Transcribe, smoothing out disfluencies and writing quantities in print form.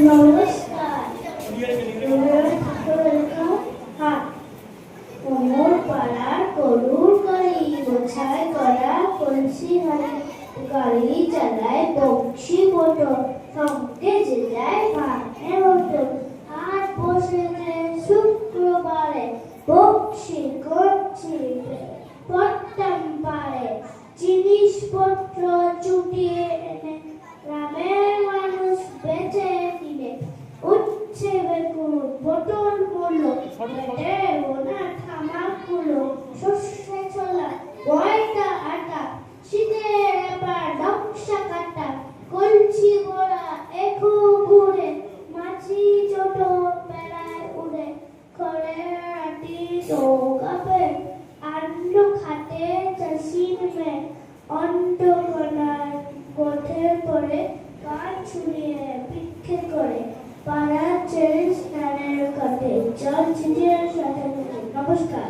নমস্কার। হাত কোমর পাড়ার গরুর গাড়ি গোছায় করা কলসি হাড়ি গাড়ি চালায় বংশী মোটর সঙ্গে যে যায় ভাঙে মোটর হাট বসেছে শুক্রবারে বংশী করছি পট্টাম পারে জিনিসপত্র চুটিয়ে এনে গ্রামের মানুষ বেঁচে কিনে উচ্ছে বেগুন পটল মূলো পেটে ওনা থামাগুলো সর্ষে ছোলা ময়দা আটা শীতের এবার নকশা কাটা কলছি বড়া একু ঘুরে মাছি ছোট বেড়ায় উড়ে খড়ের আটি কাপে আন্ন খাটে চাষির মেয়ে অন্ধকণার পথে পড়ে কান ছুঁড়িয়ে ভিক্ষে করে পাড়া ছেড়ে স্নানের কাটে জল ছিটিয়ে সাথে নমস্কার।